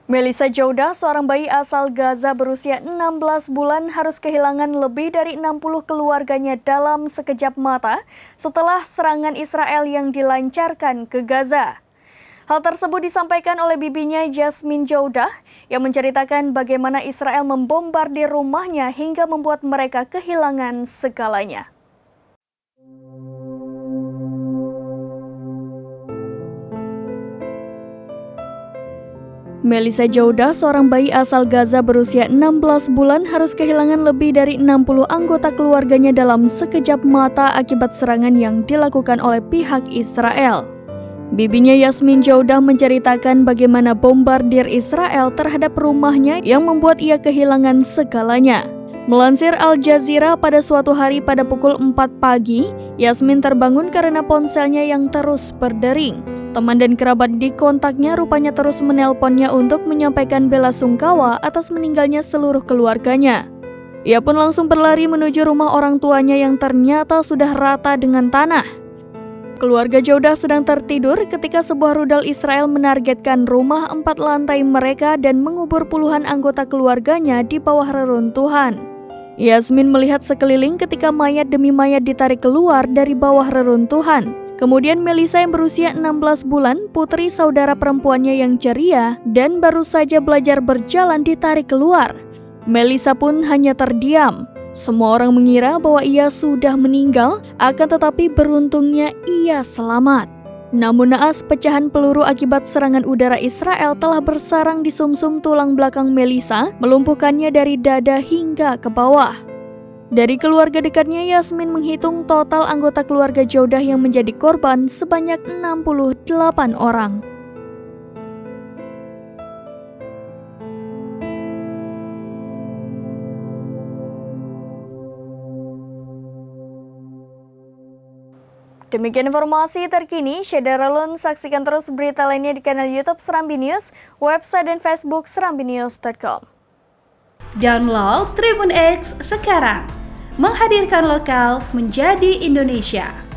Melissa Joudah, seorang bayi asal Gaza berusia 16 bulan harus kehilangan lebih dari 60 keluarganya dalam sekejap mata setelah serangan Israel yang dilancarkan ke Gaza. Hal tersebut disampaikan oleh bibinya Yasmin Joudah yang menceritakan bagaimana Israel membombardir rumahnya hingga membuat mereka kehilangan segalanya. Melissa Joudah, seorang bayi asal Gaza berusia 16 bulan harus kehilangan lebih dari 60 anggota keluarganya dalam sekejap mata akibat serangan yang dilakukan oleh pihak Israel. Bibinya Yasmin Joudah menceritakan bagaimana bombardir Israel terhadap rumahnya yang membuat ia kehilangan segalanya. Melansir Al Jazeera, pada suatu hari pada pukul 4 pagi, Yasmin terbangun karena ponselnya yang terus berdering. Teman dan kerabat di kontaknya rupanya terus menelponnya untuk menyampaikan bela sungkawa atas meninggalnya seluruh keluarganya. Ia pun langsung berlari menuju rumah orang tuanya yang ternyata sudah rata dengan tanah. Keluarga Joudah sedang tertidur ketika sebuah rudal Israel menargetkan rumah 4 lantai mereka dan mengubur puluhan anggota keluarganya di bawah reruntuhan. Yasmin melihat sekeliling ketika mayat demi mayat ditarik keluar dari bawah reruntuhan. Kemudian Melissa yang berusia 16 bulan, putri saudara perempuannya yang ceria dan baru saja belajar berjalan ditarik keluar. Melissa pun hanya terdiam. Semua orang mengira bahwa ia sudah meninggal, akan tetapi beruntungnya ia selamat. Namun naas, pecahan peluru akibat serangan udara Israel telah bersarang di sumsum tulang belakang Melissa, melumpuhkannya dari dada hingga ke bawah. Dari keluarga dekatnya, Yasmin menghitung total anggota keluarga Joudah yang menjadi korban sebanyak 68 orang. Demikian informasi terkini, Syederalun saksikan terus berita lainnya di kanal YouTube Serambi News, website dan Facebook serambinews.com. Download Tribun X sekarang, menghadirkan lokal menjadi Indonesia.